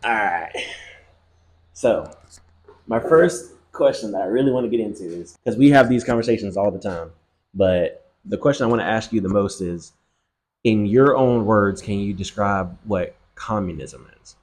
All right. So, my first question that I really want to get into is because we have these conversations all the time, but the question I want to ask you the most is, in your own words, can you describe what communism is?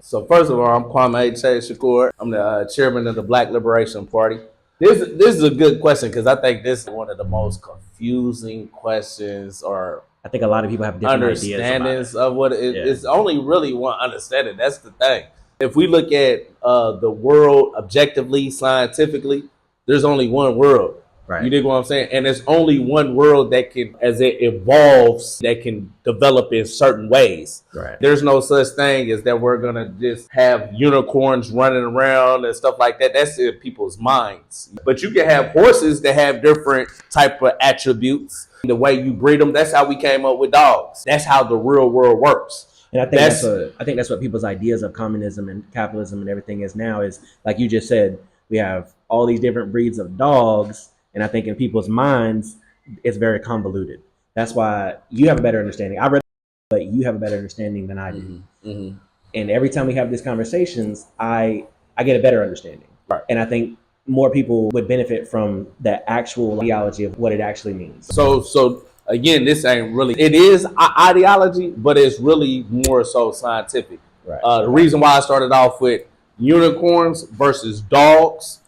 So first of all, I'm Kwame Shakur. I'm the chairman of the Black Liberation Party. This is a good question because I think this is one of the most confusing questions or I think a lot of people have different ideas about understandings it. of what Yeah. it's only really one understanding. That's the thing. If we look at the world objectively, scientifically, there's only one world. You Right. dig what I'm saying? And there's only one world that can, as it evolves, that can develop in certain ways. Right. There's no such thing as that we're gonna just have unicorns running around and stuff like that. That's in people's minds. But you can have horses that have different type of attributes. The way you breed them, that's how we came up with dogs. That's how the real world works. And I think that's what people's ideas of communism and capitalism and everything is now is like you just said, we have all these different breeds of dogs, and I think in people's minds it's very convoluted. That's why you have a better understanding. I read, but you have a better understanding than I do. Mm-hmm. Mm-hmm. And every time we have these conversations, I get a better understanding. Right. And I think more people would benefit from the actual ideology of what it actually means. So again, this ain't really, it is ideology, but it's really more so scientific. Right. The reason why I started off with unicorns versus dogs,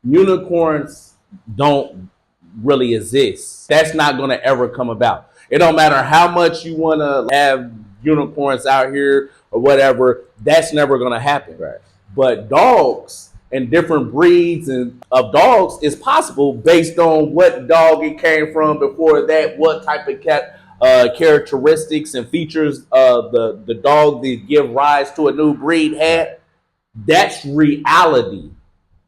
unicorns don't really exist. That's not going to ever come about. It don't matter how much you want to have unicorns out here or whatever, that's never going to happen. Right. But dogs and different breeds of dogs is possible based on what dog it came from before that, what type of characteristics and features the dog that give rise to a new breed had. That's reality.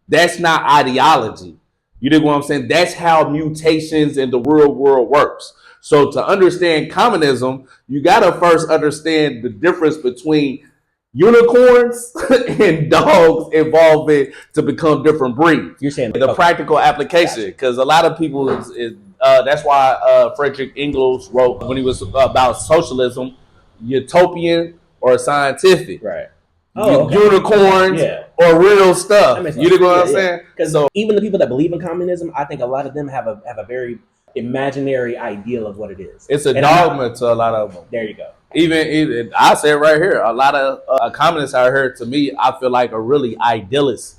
That's not ideology. You dig what I'm saying? That's how mutations in the real world works. So to understand communism, you got to first understand the difference between unicorns and dogs evolving to become different breeds. You're saying the practical application, because a lot of people that's why Frederick Engels wrote when he was about socialism, utopian or scientific. Right. Oh, okay. Unicorns or real stuff. You dig what I'm saying? Because even the people that believe in communism, I think a lot of them have a very imaginary ideal of what it is. It's a dogma to a lot of them. There you go. Even I say it right here, a lot of communists out here, to me, I feel like are really idealists.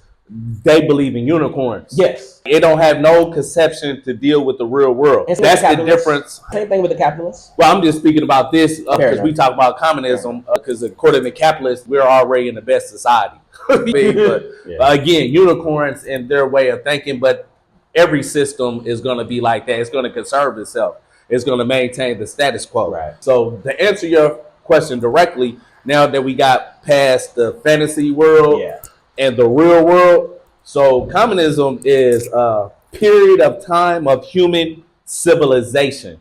They believe in unicorns. Yes. It don't have no conception to deal with the real world. That's the difference. Same thing with the capitalists. Well, I'm just speaking about this because we talk about communism because according to capitalists, we're already in the best society. But again, unicorns in their way of thinking, but every system is going to be like that. It's going to conserve itself. It's going to maintain the status quo. Right. So to answer your question directly, now that we got past the fantasy world and the real world, so communism is a period of time of human civilization.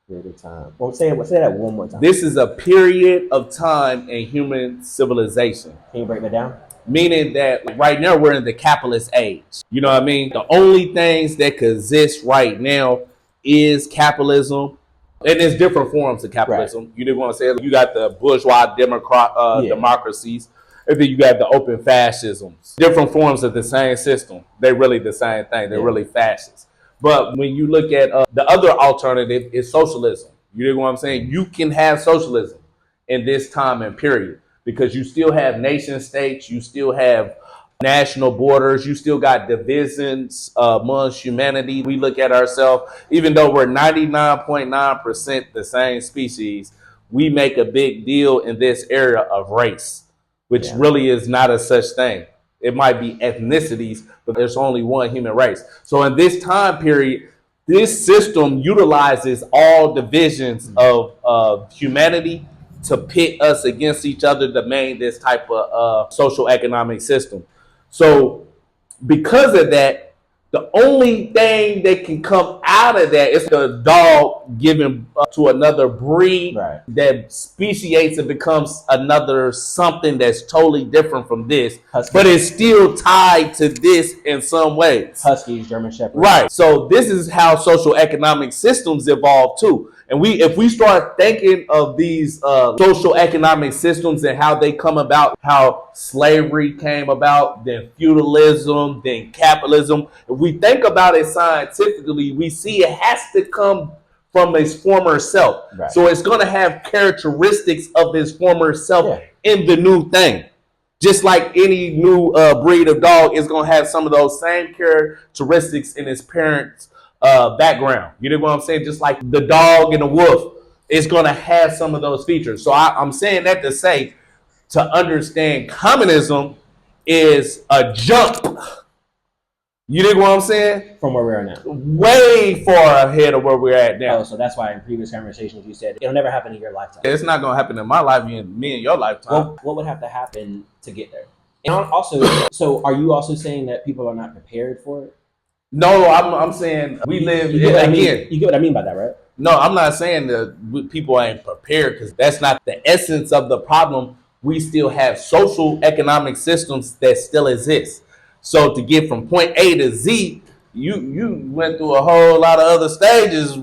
Period of time. Well, say that one more time. This is a period of time in human civilization. Can you break that down? Meaning that right now we're in the capitalist age. You know what I mean? The only things that could exist right now is capitalism, and there's different forms of capitalism. Right. You didn't want to say you got the bourgeois democracies, and then you got the open fascisms. Different forms of the same system. They're really the same thing. They're really fascist. But when you look at the other alternative is socialism. You know what I'm saying? You can have socialism in this time and period because you still have nation states, you still have national borders, you still got divisions amongst humanity. We look at ourselves, even though we're 99.9% the same species, we make a big deal in this area of race, which really is not a such thing. It might be ethnicities, but there's only one human race. So in this time period, this system utilizes all divisions of humanity to pit us against each other to maintain this type of social economic system. So because of that, the only thing that can come out of that is the dog giving to another breed Right. that speciates and becomes another something that's totally different from this, Husky. but it's still tied to this in some ways. Huskies, German Shepherds. Right. So this is how social economic systems evolve too. And if we start thinking of these social economic systems and how they come about, how slavery came about, then feudalism, then capitalism, if we think about it scientifically, we see it has to come from its former self. Right. So it's going to have characteristics of its former self in the new thing. Just like any new breed of dog is going to have some of those same characteristics in its parents' background. You know what I'm saying? Just like the dog and the wolf, it's going to have some of those features. So I'm saying that to say, to understand communism is a jump. You dig what I'm saying? From where we are now. Way far ahead of where we're at now. Oh, so that's why in previous conversations you said it'll never happen in your lifetime. It's not going to happen in my life, me and your lifetime. Well, what would have to happen to get there? And also, so are you also saying that people are not prepared for it? No, I'm saying we live You get what I mean? again. You get what I mean by that, right? No, I'm not saying that people ain't prepared, because that's not the essence of the problem. We still have social economic systems that still exist. So to get from point A to Z, you went through a whole lot of other stages.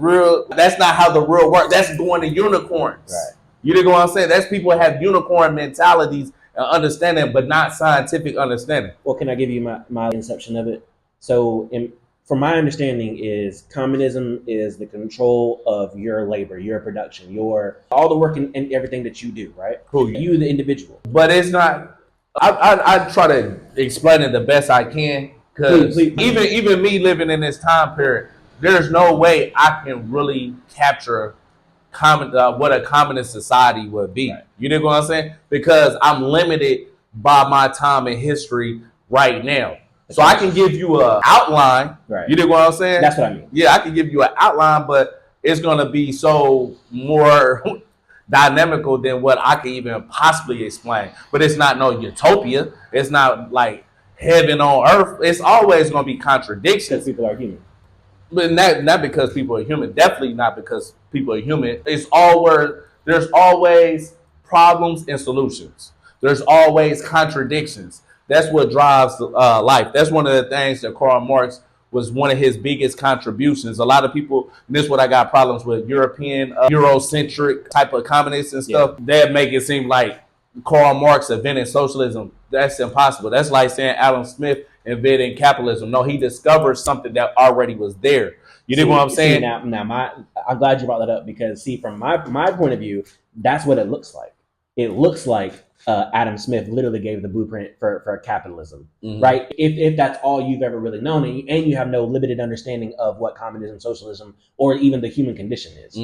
That's not how the real work. That's going to unicorns. Right. You know what I'm saying? That's people that have unicorn mentalities and understanding, but not scientific understanding. Well, can I give you my inception of it? So from my understanding is communism is the control of your labor, your production, all the work and everything that you do, right? Cool. You, the individual. But it's not. I try to explain it the best I can, because even me living in this time period, there's no way I can really capture what a communist society would be. Right. You know what I'm saying? Because I'm limited by my time in history right now. So I can give you an outline. Right. You know what I'm saying? That's what I mean. Yeah, I can give you an outline, but it's going to be so more dynamical than what I can even possibly explain. But it's not no utopia. It's not like heaven on earth. It's always going to be contradictions. Because people are human. But not because people are human. Definitely not because people are human. It's there's always problems and solutions. There's always contradictions. That's what drives life. That's one of the things that Karl Marx was one of his biggest contributions. A lot of people, and this is what I got problems with, European, Eurocentric type of communists and stuff, that make it seem like Karl Marx invented socialism. That's impossible. That's like saying Adam Smith invented capitalism. No, he discovered something that already was there. You know what I'm saying? I'm glad you brought that up, because from my point of view, that's what it looks like. It looks like Adam Smith literally gave the blueprint for capitalism, right? If that's all you've ever really known, and you have no limited understanding of what communism, socialism, or even the human condition is,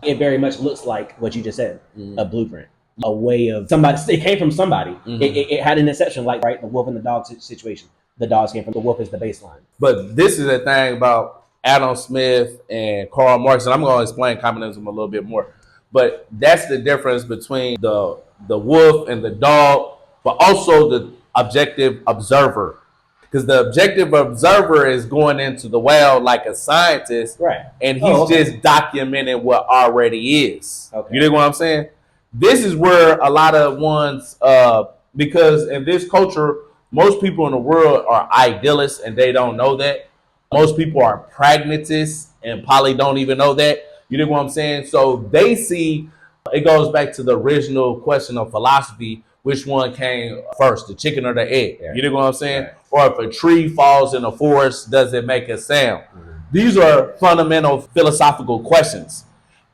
it very much looks like what you just said, a blueprint, a way of somebody. It came from somebody. It had an exception, like right, the wolf and the dog situation. The dogs came from the wolf is the baseline. But this is the thing about Adam Smith and Karl Marx, and I'm going to explain communism a little bit more. But that's the difference between the wolf and the dog, but also the objective observer. Because the objective observer is going into the wild like a scientist, right? And he's just documenting what already is. Okay. You know what I'm saying? This is where a lot of ones, because in this culture, most people in the world are idealists and they don't know that. Most people are pragmatists and probably don't even know that. You know what I'm saying? So they see, it goes back to the original question of philosophy, which one came first, the chicken or the egg? Yeah. You know what I'm saying? Right. Or if a tree falls in a forest, does it make a sound? These are fundamental philosophical questions.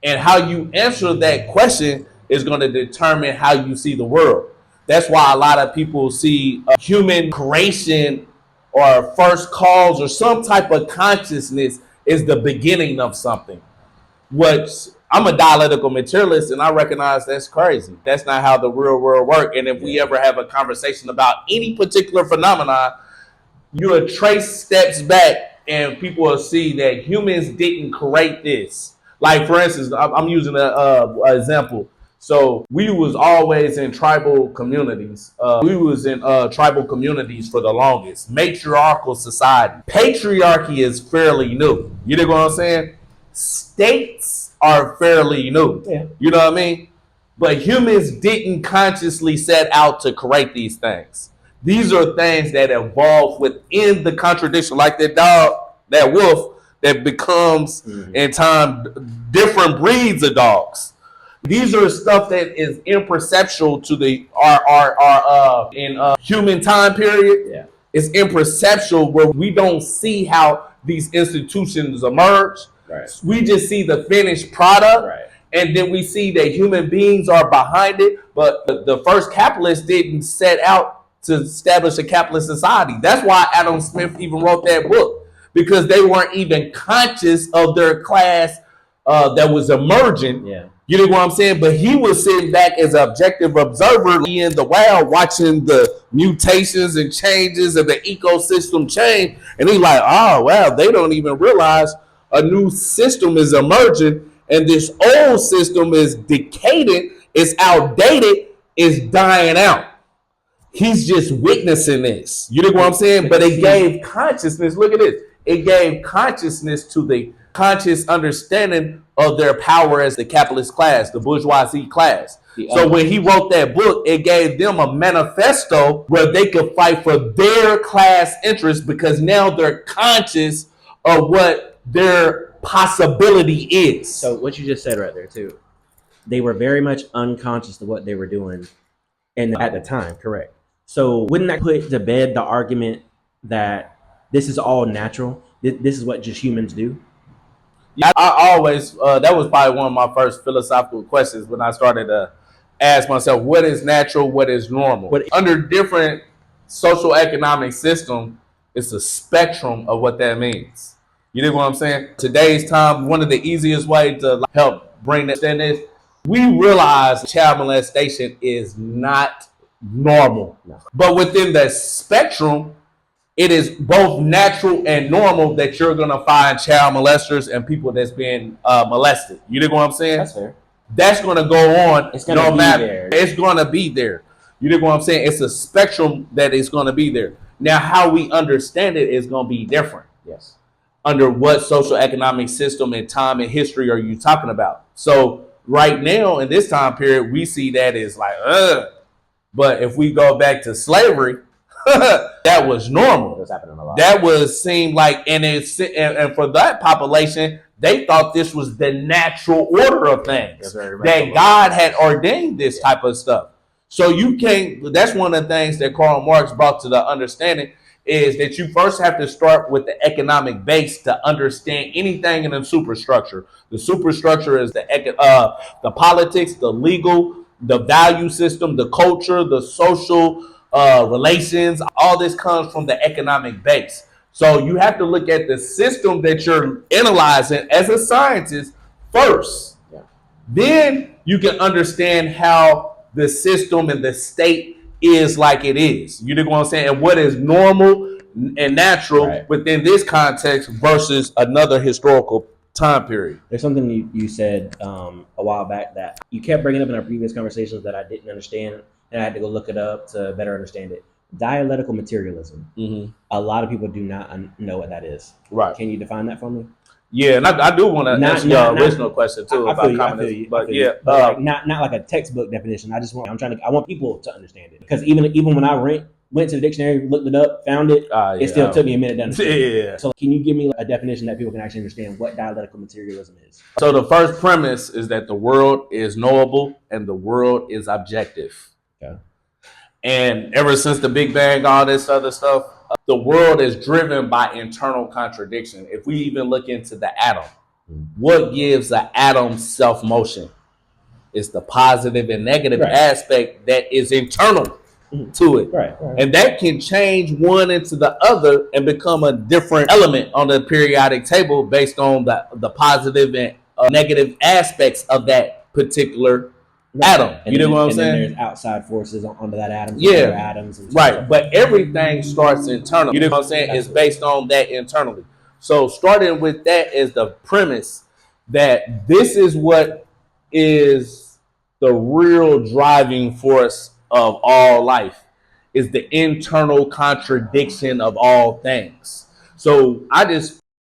And how you answer that question is going to determine how you see the world. That's why a lot of people see human creation or first cause or some type of consciousness is the beginning of something. I'm a dialectical materialist, and I recognize that's crazy. That's not how the real world works. And if we ever have a conversation about any particular phenomenon, you will trace steps back and people will see that humans didn't create this. Like, for instance, I'm using an example. So we was always in tribal communities. We was in tribal communities for the longest. Matriarchal society. Patriarchy is fairly new. You know what I'm saying? States are fairly new. Yeah. You know what I mean? But humans didn't consciously set out to create these things. These are things that evolve within the contradiction, like that dog, that wolf, that becomes in time different breeds of dogs. These are stuff that is imperceptual to the our in human time period. Yeah. It's imperceptual where we don't see how these institutions emerge. Right. We just see the finished product. Right. And then we see that human beings are behind it. But the first capitalists didn't set out to establish a capitalist society. That's why Adam Smith even wrote that book, because they weren't even conscious of their class that was emerging. Yeah. You know what I'm saying? But he was sitting back as an objective observer in the wild, watching the mutations and changes of the ecosystem change. And he's like, oh, wow, they don't even realize a new system is emerging. And this old system is decaying, it's outdated, it's dying out. He's just witnessing this. You know what I'm saying? But it gave consciousness. Look at this. It gave consciousness to the conscious understanding of their power as the capitalist class, the bourgeoisie class. So when he wrote that book, it gave them a manifesto where they could fight for their class interests, because now they're conscious of what their possibility is. So what you just said right there too, they were very much unconscious of what they were doing, and at the time, correct. So wouldn't that put to bed the argument that this is all natural? This is what just humans do? Yeah, I always that was probably one of my first philosophical questions when I started to ask myself, what is natural, what is normal? Under different social economic system, it's a spectrum of what that means. You know what I'm saying? Today's time, one of the easiest ways to help bring that in is we realize child molestation is not normal. No. But within the spectrum, it is both natural and normal that you're going to find child molesters and people that's been molested. You know what I'm saying? That's fair. That's going to go on. It's going to be there. It's going to be there. You know what I'm saying? It's a spectrum that is going to be there. Now, how we understand it is going to be different. Yes. Under what social economic system and time and history are you talking about? So right now in this time period, we see that as like, but if we go back to slavery, that was normal. It was happening a lot. That was seemed like, and for that population, they thought this was the natural order of things, that God had ordained this type of stuff. So you can't. That's one of the things that Karl Marx brought to the understanding, is that you first have to start with the economic base to understand anything in the superstructure. The superstructure is the politics, the legal, the value system, the culture, the social relations. All this comes from the economic base. So you have to look at the system that you're analyzing as a scientist first. Yeah. Then you can understand how the system and the state is like it is. You know what I'm saying? And what is normal and natural within this context versus another historical time period. There's something you said a while back that you kept bringing up in our previous conversations that I didn't understand, and I had to go look it up to better understand it. Dialectical materialism. Mm-hmm. A lot of people do not know what that is. Right. Can you define that for me? Yeah, and I do want to answer your original question too about communism. But yeah, not like a textbook definition. I want people to understand it, because even when I went to the dictionary, looked it up, found it, it still took me a minute to understand. Yeah. So can you give me a definition that people can actually understand what dialectical materialism is? So the first premise is that the world is knowable and the world is objective. Okay. And ever since the Big Bang, all this other stuff, the world is driven by internal contradiction. If we even look into the atom, what gives an atom self-motion? It's the positive and negative aspect that is internal to it. Right. And that can change one into the other and become a different element on the periodic table based on the positive and negative aspects of that particular atom. And you know what I'm saying? There's outside forces under that atom. Yeah. Atoms and right. But everything starts internally. You know what I'm saying? It's based on that internally. So starting with that is the premise that this is what is the real driving force of all life, is the internal contradiction of all things. So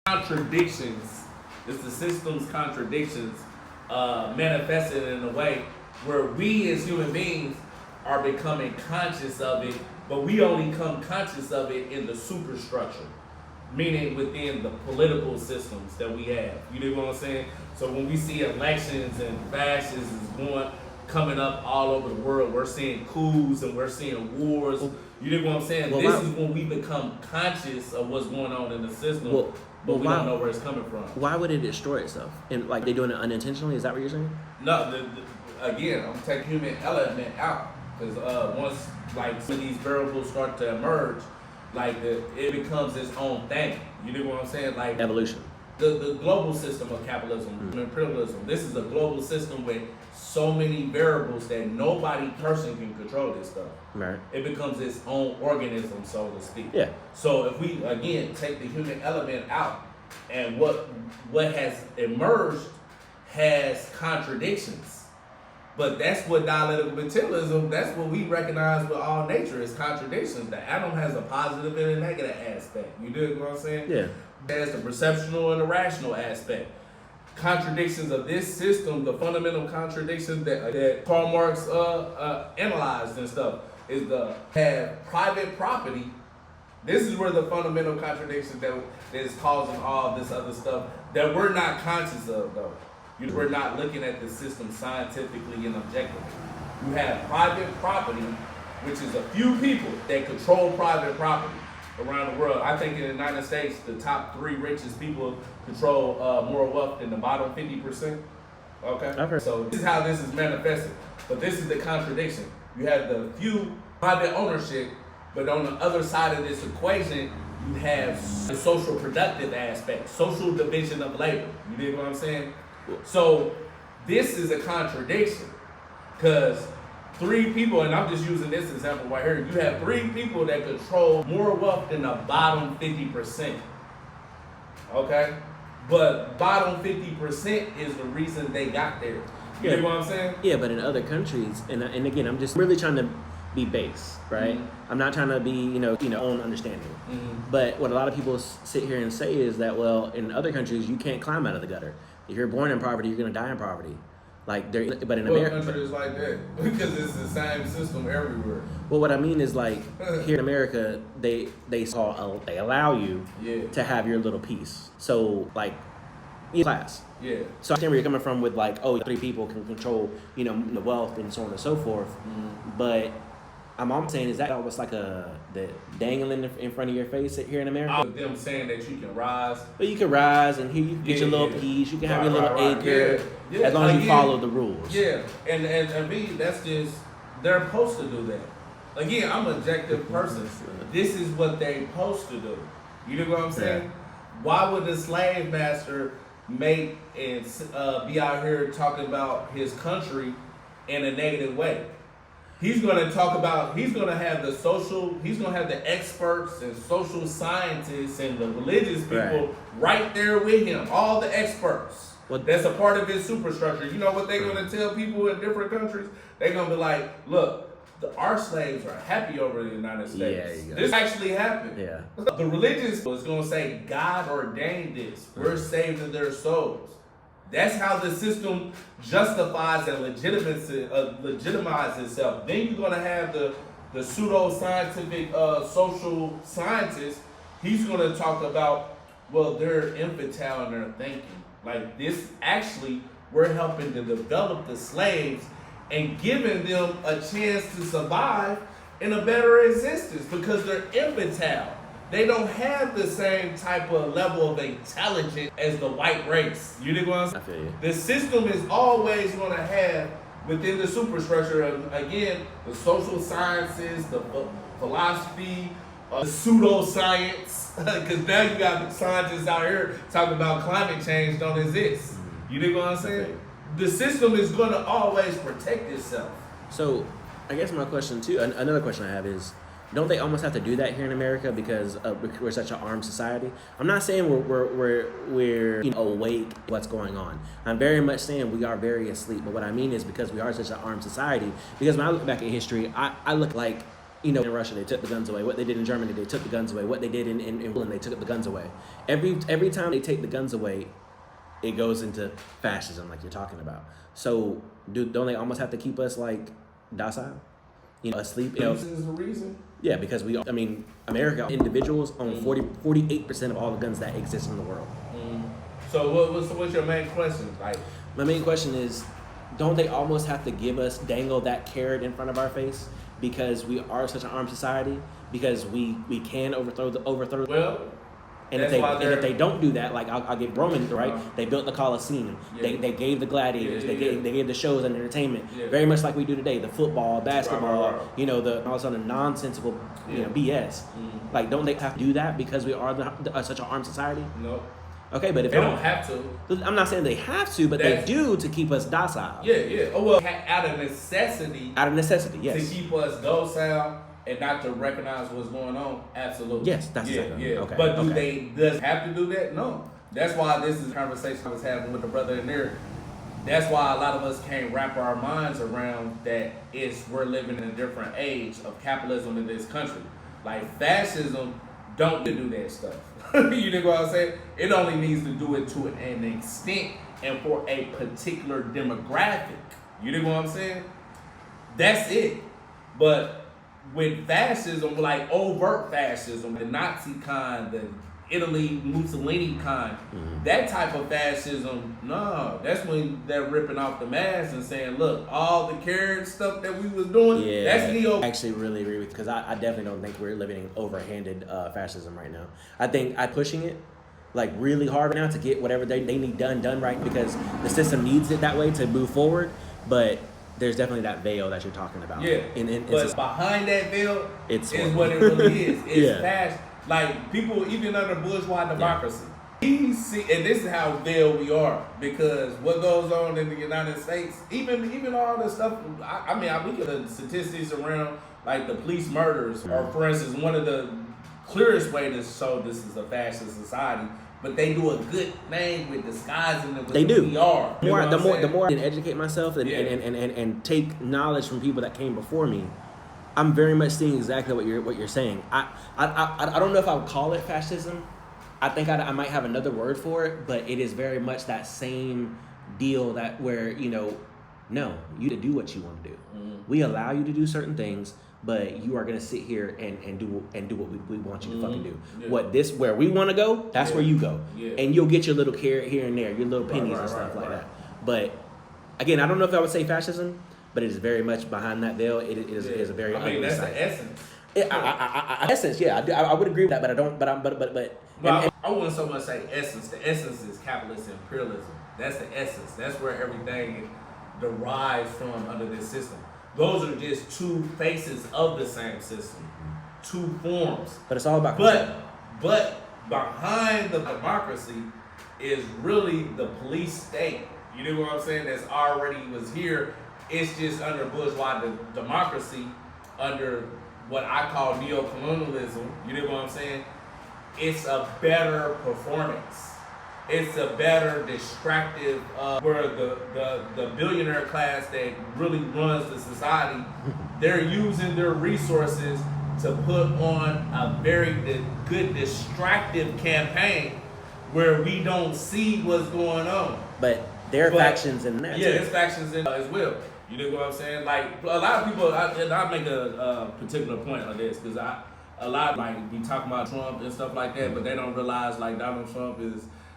contradictions, it's the system's contradictions manifested in a way where we as human beings are becoming conscious of it, but we only come conscious of it in the superstructure, meaning within the political systems that we have. You know what I'm saying? So when we see elections and fascism coming up all over the world, we're seeing coups and we're seeing wars. You know what I'm saying? This is when we become conscious of what's going on in the system, but we don't know where it's coming from. Why would it destroy itself? And like they're doing it unintentionally? Is that what you're saying? No, again, I'm taking human element out because once like some of these variables start to emerge, like it becomes its own thing. You know what I'm saying? Like evolution. The global system of capitalism and imperialism. This is a global system with so many variables that nobody person can control this stuff. Right. It becomes its own organism, so to speak. Yeah. So if we again take the human element out, and what has emerged has contradictions. But that's what dialectical materialism, that's what we recognize with all nature is contradictions. The atom has a positive and a negative aspect. You dig what I'm saying? Yeah. It has the perceptual and the rational aspect. Contradictions of this system, the fundamental contradictions that Karl Marx analyzed and stuff, is the have private property. This is where the fundamental contradiction that is causing all this other stuff that we're not conscious of, though. We're not looking at the system scientifically and objectively. You have private property, which is a few people that control private property around the world. I think in the United States, the top 3 richest people control more wealth than the bottom 50%. Okay? So this is how this is manifested. But this is the contradiction. You have the few private ownership, but on the other side of this equation, you have the social productive aspect, social division of labor. You dig what I'm saying? So this is a contradiction because 3 people, and I'm just using this example right here, you have 3 people that control more wealth than the bottom 50%. Okay? But bottom 50% is the reason they got there. You know what I'm saying? Yeah, but in other countries, and again, I'm just really trying to be base, right? Mm-hmm. I'm not trying to be, own understanding. Mm-hmm. But what a lot of people sit here and say is that, well, in other countries, you can't climb out of the gutter. If you're born in poverty, you're going to die in poverty. But in America, countries like that because it's the same system everywhere. Well, what I mean is like here in America, they allow you to have your little piece. So like, class. Yeah. So I understand where you're coming from with like, 3 people can control, the wealth and so on and so forth. Mm-hmm. But I'm almost saying, is that almost like the dangling in front of your face here in America? Them saying that you can rise. But you can rise and here you can get your little piece. You can have your little acre as long as you follow the rules. Yeah, and me, that's just, they're supposed to do that. Again, I'm an objective person. This is what they're supposed to do. You know what I'm saying? Yeah. Why would the slave master make and be out here talking about his country in a negative way? He's going to he's going to have the experts and social scientists and the religious people right there with him, all the experts. That's a part of his superstructure. You know what they're going to tell people in different countries? They're going to be like, look, our slaves are happy over in the United States. Yeah, this actually happened. Yeah. The religious is going to say God ordained this. We're saved in their souls. That's how the system justifies and legitimizes itself. Then you're going to have the pseudo-scientific social scientist. He's going to talk about, well, they're infantile in their thinking. Like this, actually, we're helping to develop the slaves and giving them a chance to survive in a better existence because they're infantile. They don't have the same type of level of intelligence as the white race. You know what I'm saying? I feel you. The system is always going to have within the superstructure, again, the social sciences, the philosophy, the pseudoscience, because now you got scientists out here talking about climate change don't exist. You know what I'm saying? The system is going to always protect itself. So, I guess my question too, another question I have is, don't they almost have to do that here in America because we're such an armed society? I'm not saying we're awake to what's going on. I'm very much saying we are very asleep. But what I mean is because we are such an armed society. Because when I look back at history, I look like, in Russia they took the guns away. What they did in Germany, they took the guns away. What they did in England, they took the guns away. Every time they take the guns away, it goes into fascism, like you're talking about. So don't they almost have to keep us like docile, asleep? This is the reason. Yeah, because America individuals own 48% of all the guns that exist in the world. So what's your main question? Like, my main question is, don't they almost have to dangle that carrot in front of our face because we are such an armed society? Because we can overthrow. Well, and if they don't do that, like I'll give Roman, right? They built the Colosseum. Yeah. They gave the gladiators. They gave the shows and entertainment. Yeah. Very much like we do today. The football, basketball. Right. The all of a sudden nonsensical, BS. Like, don't they have to do that because we are such an armed society? No. Okay, but if they don't have to, I'm not saying they have to, but they do to keep us docile. Yeah. Oh well, out of necessity. Out of necessity, yes. To keep us docile and not to recognize what's going on. Absolutely. Yes, that's exactly. Okay. But does have to do that? No. That's why this is a conversation I was having with the brother in there. That's why a lot of us can't wrap our minds around that. We're living in a different age of capitalism in this country. Like, fascism don't do that stuff. You know what I'm saying? It only needs to do it to an extent and for a particular demographic. You know what I'm saying? That's it. But with fascism, like overt fascism, the Nazi kind, the Italy Mussolini kind, that type of fascism, no, that's when they're ripping off the mask and saying, look, all the carrot stuff that we was doing, that's neo. I actually really agree with, because I definitely don't think we're living in overhanded fascism right now. I think I'm pushing it like really hard right now to get whatever they need done right, because the system needs it that way to move forward, but there's definitely that veil that you're talking about. Yeah, but behind that veil is what it really is. It's fascism. Like, people, even under bourgeois democracy, and this is how veiled we are, because what goes on in the United States, even all the stuff, we get the statistics around, like the police murders, or for instance, one of the clearest way to show this is a fascist society, but they do a good thing with disguising it with who we are. The more I can educate myself and take knowledge from people that came before me, I'm very much seeing exactly what you're saying. I don't know if I would call it fascism. I think I might have another word for it, but it is very much that same deal that where, no, you to do what you want to do. We allow you to do certain things, but you are gonna sit here and do what we want you to fucking do. Yeah. Where we want to go, that's where you go, and you'll get your little carrot here and there, your little pennies and stuff like that. But again, I don't know if I would say fascism, but it is very much behind that veil. It is a very. That's the essence. Essence, yeah, I would agree with that, but I don't. I wouldn't so much say essence. The essence is capitalist imperialism. That's the essence. That's where everything derives from under this system. Those are just two faces of the same system, two forms. But it's all about. But behind the democracy is really the police state. You know what I'm saying? That's already was here. It's just under bourgeois democracy, under what I call neo-colonialism. You know what I'm saying? It's a better performance. It's a better distractive, where the billionaire class that really runs the society, they're using their resources to put on a very good distractive campaign where we don't see what's going on. But there are factions in there. Yeah, there's factions in as well. You know what I'm saying? Like, a lot of people, I make a particular point on this, because a lot be talking about Trump and stuff like that, but they don't realize, like, Donald Trump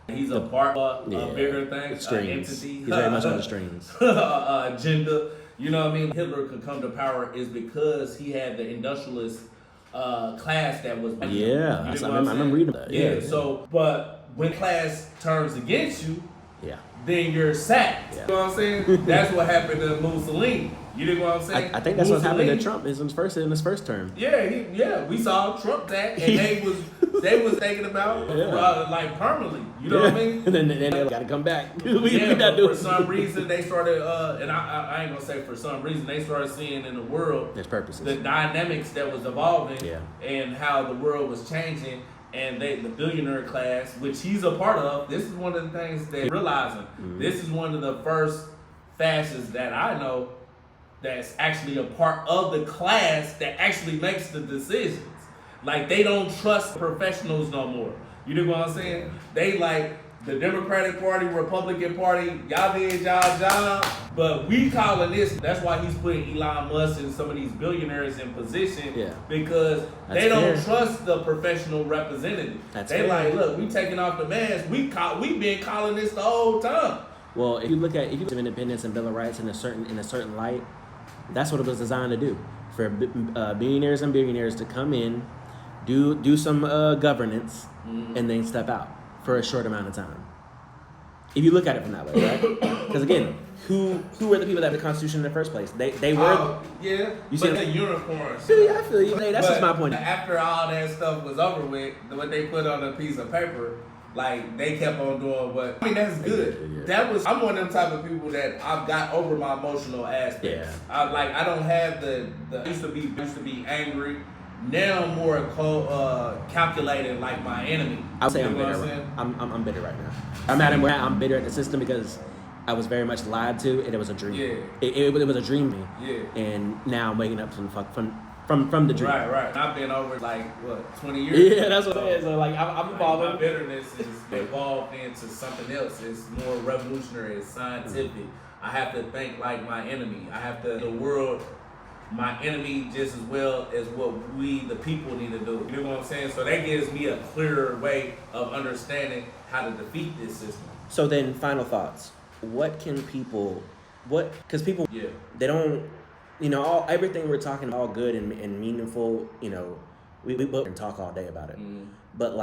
he's a part of a bigger thing, entity. He's very much on the strings. Agenda. You know what I mean? Hitler could come to power is because he had the industrialist class that was. Yeah, I remember reading that. Yeah. So, but when class turns against you, then you're sacked. Yeah. You know what I'm saying? That's what happened to Mussolini. You know what I'm saying? I think that's what happened to Trump in his first term. Yeah, we saw Trump that, and they was thinking about like permanently. You know what I mean? And then they got to come back. For some reason they started, and I ain't gonna say for some reason, they started seeing in the world there's purposes, the dynamics that was evolving, and how the world was changing. And the billionaire class, which he's a part of, this is one of the things they're realizing. This is one of the first fascists that I know that's actually a part of the class that actually makes the decisions. Like, they don't trust professionals no more. You know what I'm saying? They like, The Democratic Party, Republican Party, y'all did y'all job, but we calling this. That's why he's putting Elon Musk and some of these billionaires in position, because they don't trust the professional representative. They like, look, we taking off the mask. We've been calling this the whole time. Well, if you look at independence and Bill of Rights in a certain light, that's what it was designed to do, for billionaires and billionaires to come in, do some governance, and then step out for a short amount of time. If you look at it from that way, right? Because again, who were the people that had the Constitution in the first place? They were. Yeah. You see the unicorns. Yeah, I feel you. Hey, that's just my point. After all that stuff was over with, what they put on a piece of paper, like they kept on doing what. I mean, that's good. Yeah. I'm one of them type of people that I've got over my emotional aspects. Yeah. I don't have the used to be angry. Now I'm more calculated, like my enemy. I would say I'm bitter. I'm bitter right now. I'm bitter at the system because I was very much lied to, and it was a dream. Yeah. It was a dream. Yeah. And now I'm waking up from the dream. Right. I've been over 20 years. Yeah, that's what it is. So I'm evolving. My bitterness is evolved into something else. It's more revolutionary. It's scientific. I have to think like my enemy. I have to the world. My enemy just as well as what we, the people, need to do. You know what I'm saying? So that gives me a clearer way of understanding how to defeat this system. So then, final thoughts. What can people, because people, they don't, everything we're talking all good and meaningful, we can talk all day about it. Mm-hmm. But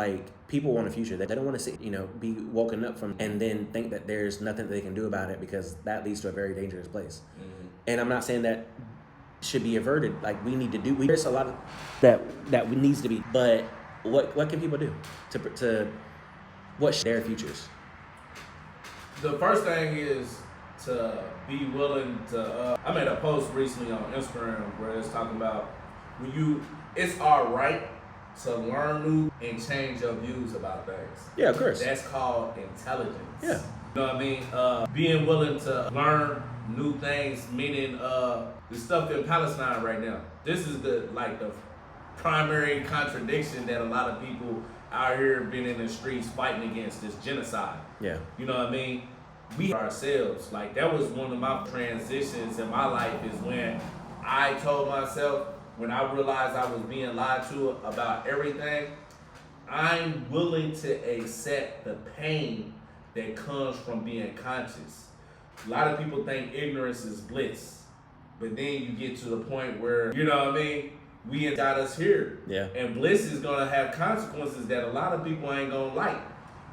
people want a future. They don't want to see, be woken up from and then think that there's nothing they can do about it, because that leads to a very dangerous place. Mm-hmm. And I'm not saying that should be averted. There's a lot of that needs to be. But what can people do to what's their futures? The first thing is to be willing to. I made a post recently on Instagram where it's talking about it's our right to learn new and change your views about things. Yeah, of course. That's called intelligence. Yeah. You know what I mean? Being willing to learn new things, meaning the stuff in Palestine right now. This is the primary contradiction that a lot of people out here been in the streets fighting against, this genocide. Yeah. You know what I mean? We ourselves, that was one of my transitions in my life, is when I told myself, when I realized I was being lied to about everything, I'm willing to accept the pain that comes from being conscious. A lot of people think ignorance is bliss. But then you get to the point where, you know what I mean, we got us here. Yeah. And bliss is going to have consequences that a lot of people ain't going to like,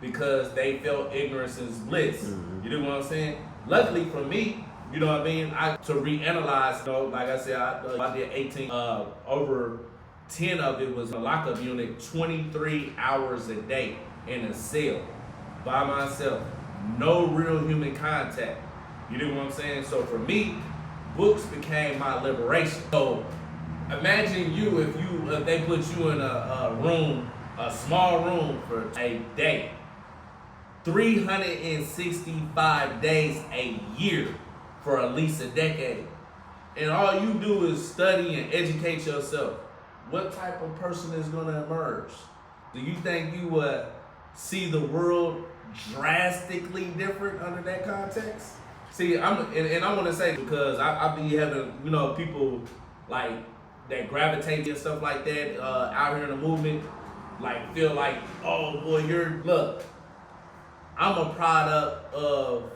because they felt ignorance is bliss. Mm-hmm. You know what I'm saying? Luckily for me, you know what I mean, to reanalyze, like I said, I did 18, over 10 of it was a lockup unit, 23 hours a day in a cell by myself. No real human contact. You know what I'm saying? So for me, books became my liberation. So imagine if they put you in a small room for a day, 365 days a year for at least a decade, and all you do is study and educate yourself. What type of person is going to emerge? Do you think you would see the world drastically different under that context? See, I want to say, because I be having, people that gravitate and stuff like that out here in the movement, feel like, oh boy, look, I'm a product of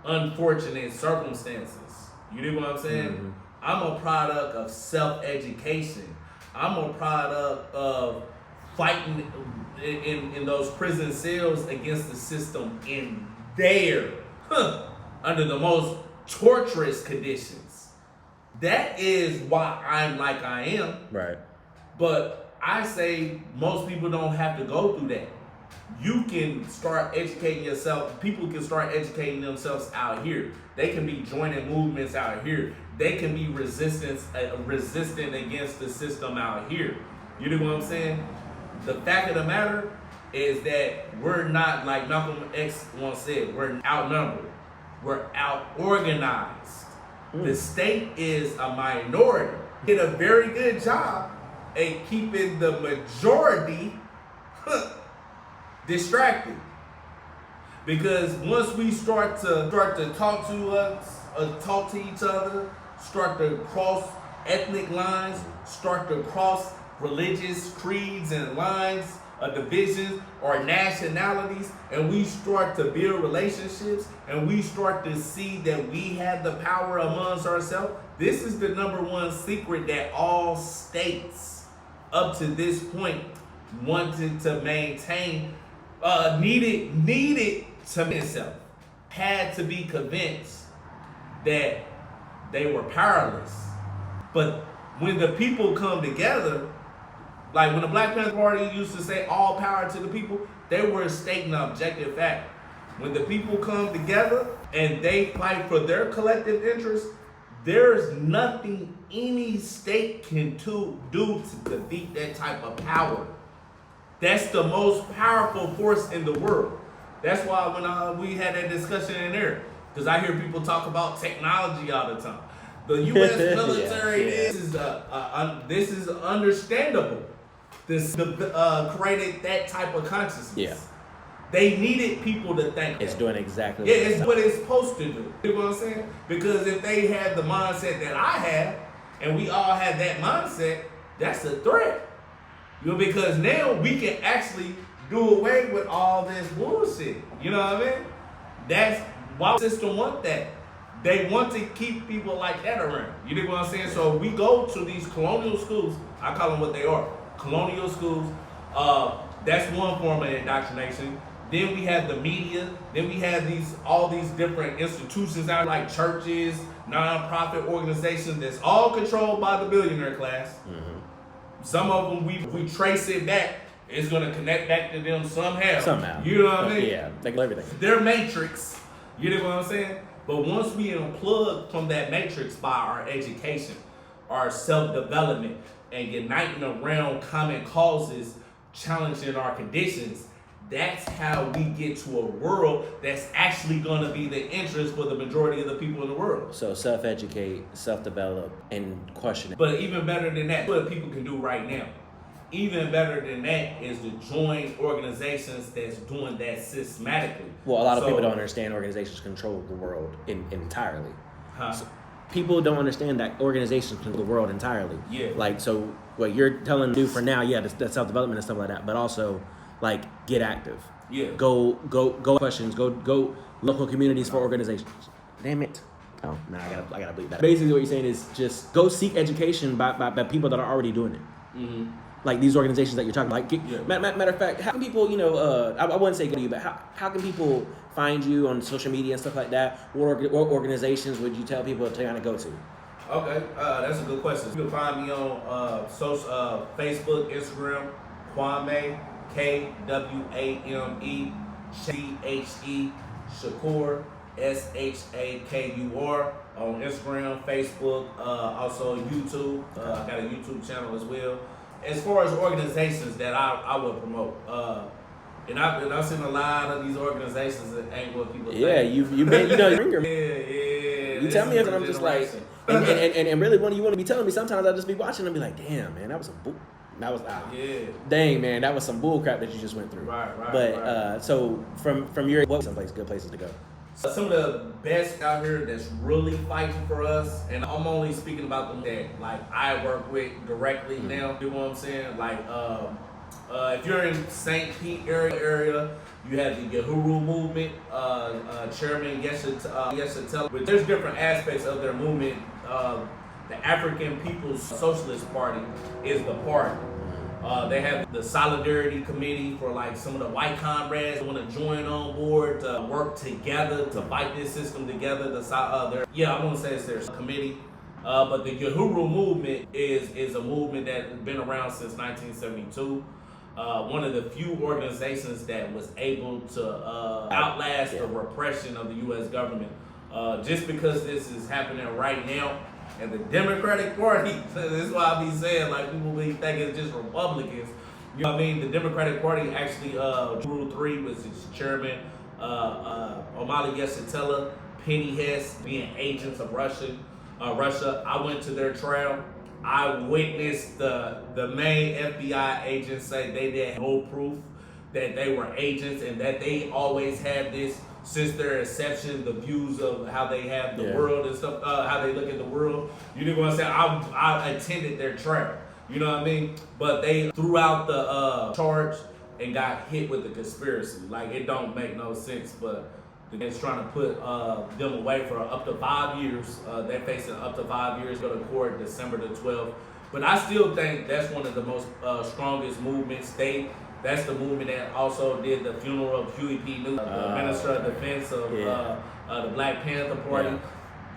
unfortunate circumstances. You know what I'm saying? Mm-hmm. I'm a product of self-education. I'm a product of fighting in those prison cells against the system in there. Under the most torturous conditions. That is why I'm like I am. Right. But I say most people don't have to go through that. You can start educating yourself. People can start educating themselves out here. They can be joining movements out here. They can be resistant against the system out here. You know what I'm saying? The fact of the matter is that we're not, like Malcolm X once said, we're outnumbered. We're out-organized. The state is a minority. Did a very good job at keeping the majority distracted. Because once we start to talk to us, talk to each other, start to cross ethnic lines, start to cross religious creeds and lines of divisions or nationalities, and we start to build relationships, and we start to see that we have the power amongst ourselves. This is the number one secret that all states up to this point wanted to maintain, needed to itself, had to be convinced that they were powerless. But when the people come together, like when the Black Panther Party used to say all power to the people, they were stating an objective fact. When the people come together and they fight for their collective interests, there's nothing any state can do to defeat that type of power. That's the most powerful force in the world. That's why when we had that discussion in there, because I hear people talk about technology all the time. The U.S. military, this is understandable. This created that type of consciousness. Yeah. They needed people to think. It's doing exactly what it's what it's supposed to do. You know what I'm saying? Because if they had the mindset that I have, and we all have that mindset, that's a threat. You know, because now we can actually do away with all this bullshit. You know what I mean? That's why the system want that. They want to keep people like that around. You know what I'm saying? So we go to these colonial schools. I call them what they are. Colonial schools. That's one form of indoctrination. Then we have the media. Then we have all these different institutions out like churches, non-profit organizations that's all controlled by the billionaire class. Mm-hmm. Some of them, we trace it back, it's going to connect back to them somehow. You know what I mean? Yeah, they got everything. Their matrix. You know what I'm saying? But once we unplug from that matrix by our education, our self-development, and uniting around common causes, challenging our conditions, that's how we get to a world that's actually going to be the interest for the majority of the people in the world. So self-educate, self-develop, and question it. But even better than that, what people can do right now, even better than that is to join organizations that's doing that systematically. Well, a lot of people don't understand organizations control the world entirely. So people don't understand that organizations control the world entirely. Yeah. Like, so what you're telling them to do for now, yeah, the self-development and stuff like that, but also, like, get active. Yeah. Go questions. Go local communities for organizations. Damn it. Oh, no, I gotta believe that. Basically, what you're saying is just go seek education by people that are already doing it. Mm-hmm. Like these organizations that you're talking about. Like, matter of fact, how can people, I wouldn't say go to you, but how can people find you on social media and stuff like that? What organizations would you tell people to kind of go to? Okay, that's a good question. You can find me on Facebook, Instagram, Kwame, Kwame, Che, Shakur, Shakur, on Instagram, Facebook, also YouTube. I got a YouTube channel as well. As far as organizations that I would promote, and I've seen a lot of these organizations that ain't what people think. Yeah, you ringer. Yeah. You tell me, and I'm just like, and really, when you want to be telling me, sometimes I'll just be watching and be like, damn, man, that was some bull. That was dang, man, that was some bull crap that you just went through. Right. But so from your what someplace good places to go. Some of the best out here that's really fighting for us, and I'm only speaking about them that like I work with directly now. You know what I'm saying? Like if you're in St. Pete area, you have the Yahoo movement, Chairman Yesha. But there's different aspects of their movement. The African People's Socialist Party is the party. They have the Solidarity Committee for like some of the white comrades who want to join on board to work together to fight this system together. I want to say it's their committee. But the Yahoo movement is a movement that has been around since 1972. One of the few organizations that was able to outlast the repression of the U.S. government. Just because this is happening right now, and the Democratic Party, this is why I be saying, like, people be thinking it's just Republicans. You know what I mean? The Democratic Party actually, Rule 3 was its chairman, Omali Yeshatella, Penny Hess, being agents of Russia. I went to their trial. I witnessed the main FBI agents say they didn't have no proof that they were agents and that they always had this since their inception, the views of how they have the world and stuff, how they look at the world. You know what I'm saying? I attended their trial. You know what I mean? But they threw out the charge and got hit with the conspiracy. Like, it don't make no sense, but it's trying to put them away for up to 5 years. They're facing up to 5 years, go to court December the 12th. But I still think that's one of the most strongest movements. That's the movement that also did the funeral of Huey P. Newton, the Minister of Defense of the Black Panther Party.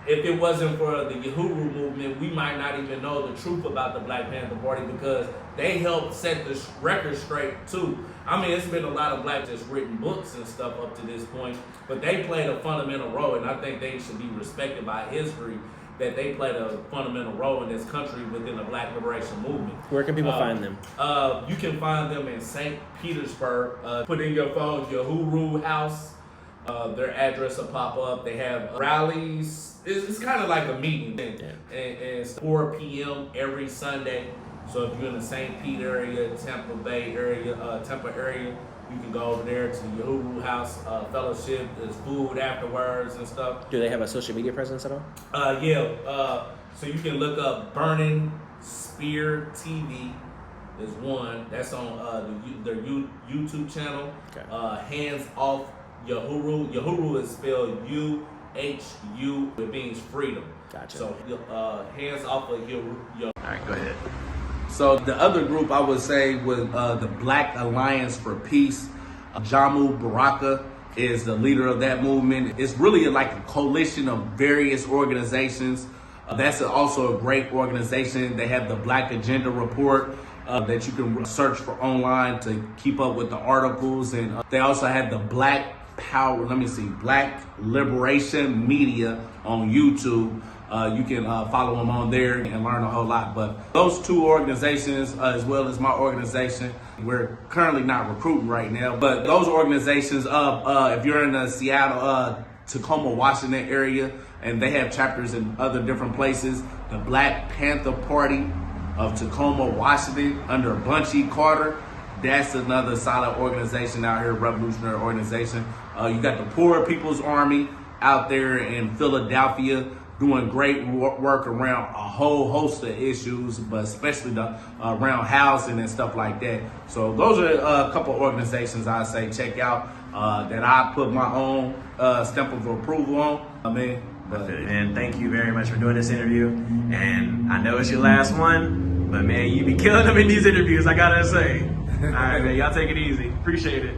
If it wasn't for the Uhuru movement, we might not even know the truth about the Black Panther Party, because they helped set the record straight too. I mean, it's been a lot of blacks that's written books and stuff up to this point, but they played a fundamental role, and I think they should be respected by history, that they played a fundamental role in this country within the Black Liberation Movement. Where can people find them? You can find them in St. Petersburg. Put in your phone, Uhuru House. Their address will pop up. They have rallies. It's kind of like a meeting. And it's 4 p.m. every Sunday. So if you're in the St. Pete area, Tampa Bay area, Tampa area, you can go over there to the Uhuru House Fellowship. There's food afterwards and stuff. Do they have a social media presence at all? So you can look up Burning Spear TV. Is one that's on their YouTube channel. Okay. Hands Off Uhuru. Uhuru is spelled U-H-U. It means freedom. Gotcha. So Hands Off of Uhuru. All right, go ahead. So the other group I would say was the Black Alliance for Peace. Jamu Baraka is the leader of that movement. It's really like a coalition of various organizations. That's also a great organization. They have the Black Agenda Report that you can search for online to keep up with the articles. And they also have the Black Liberation Media on YouTube. You can follow them on there and learn a whole lot. But those two organizations, as well as my organization, we're currently not recruiting right now. But those organizations, if you're in the Seattle, Tacoma, Washington area, and they have chapters in other different places, the Black Panther Party of Tacoma, Washington, under Bunchy Carter. That's another solid organization out here, revolutionary organization. You got the Poor People's Army out there in Philadelphia, doing great work around a whole host of issues, but especially around housing and stuff like that. So those are a couple organizations I say check out that I put my own stamp of approval on. And thank you very much for doing this interview. And I know it's your last one, but man, you be killing them in these interviews, I gotta say. All right, man, y'all take it easy. Appreciate it.